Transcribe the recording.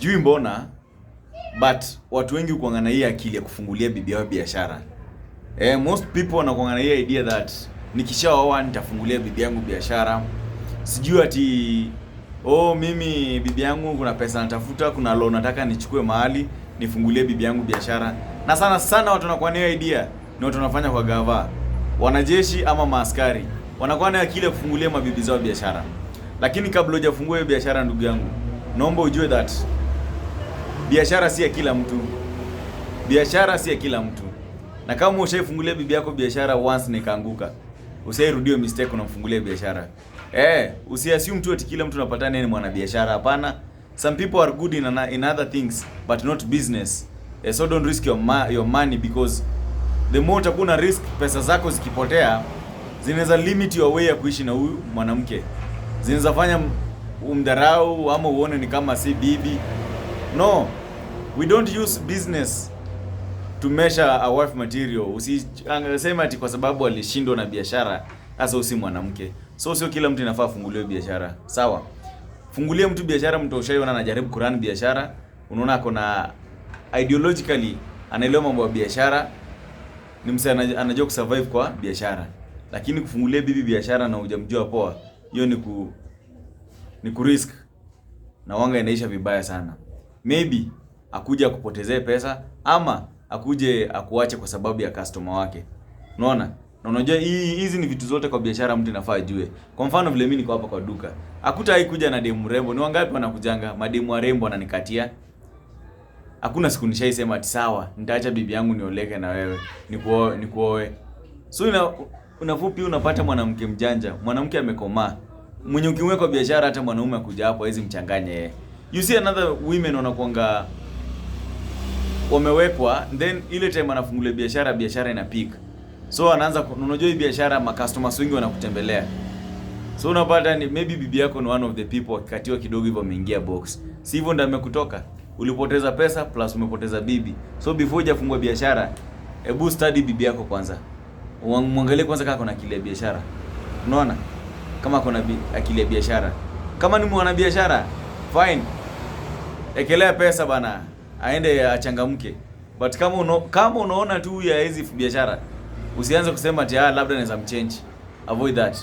Sijui mbona but watu wengi kuangana na hii akili ya kufungulia bibi yao biashara. Most people wanakuangana na hii idea that nikishaoa nitafungulia bibi yangu biashara. Sijui ati mimi bibi yangu kuna pesa natafuta, kuna loan nataka nichukue mahali nifungulie bibi yangu biashara. Na sana sana watu wanakuwa na hiyo idea ni watu wanafanya kwa gava, wanajeshi ama maaskari wanakuwa na akili ya kufungulia mabibi zao biashara. Lakini kabla hujafungua hiyo biashara, ndugu yangu, naomba ujue that biashara si ya kila mtu. Biashara si ya kila mtu. Na kama ushaifungulia bibi yako biashara once na ikaanguka, usairudio mistake unamfungulia biashara. Usiassume tu ati kila mtu unapatana ni mwana biashara. Hapana. Some people are good in other things but not business. So don't risk your money, because the more utakuwa risk pesa zako zikipotea, zinaweza limit your way ya kuishi na huyu mwanamke. Zinaweza fanya umdharau ama uone ni kama si bibi. No, we don't use business to measure a wife material. Usisema ati kwa sababu alishindwa na biashara sasa usi mwanamke. So sio kila mtu inafaa funguliwe biashara. Sawa? Fungulia mtu biashara, mtu ushaiona anajaribu kurun biashara, unaona kuna ideologically anaelewa mambo ya biashara, ni msee anajua kusurvive kwa biashara. Lakini kufungulia bibi biashara na hujamjua poa, hiyo ni kurisk na wanga inaisha vibaya sana. Maybe akuje akupotezee pesa ama akuje akuache kwa sababu ya customer wake. Unaona? Na unajua hizi ni vitu zote kwa biashara mtu inafaa ajue. Kwa mfano vile mimi niko hapa kwa duka, hakutai kuja na demu rembo. Ni wangapi wanakujanga mademu warembo wananikatia? Hakuna siku nishaisema ati sawa, nitaacha bibi yangu nioleke na wewe, nikuoe. So unafupi unapata mwanamke mjanja, mwanamke amekomaa, mwenye ukimweka kwa biashara hata mwanaume akuja hapo hawezi mchanganye yeye. You see another women wanakuanga wamewekwa, then ile time anafungulia biashara ina peak. So anaanza, unajua hii biashara customers wengi wanakutembelea. So unapata ni maybe bibi yako ni one of the people akikatiwa kidogo hivyo ameingia box. Si hivyo ndio amekutoka. Ulipoteza pesa plus umepoteza bibi. So before hujafungua biashara, hebu study bibi yako kwanza. Muangalie kwanza kama kuna akili ya biashara. Unaona? Kama kuna akili ya biashara. Kama ni mwana biashara, fine. Ekelea pesa bana, aende achangamke. But kama unaona tu ya hizi biashara, usianze kusema ati labda naweza mchange. Avoid that.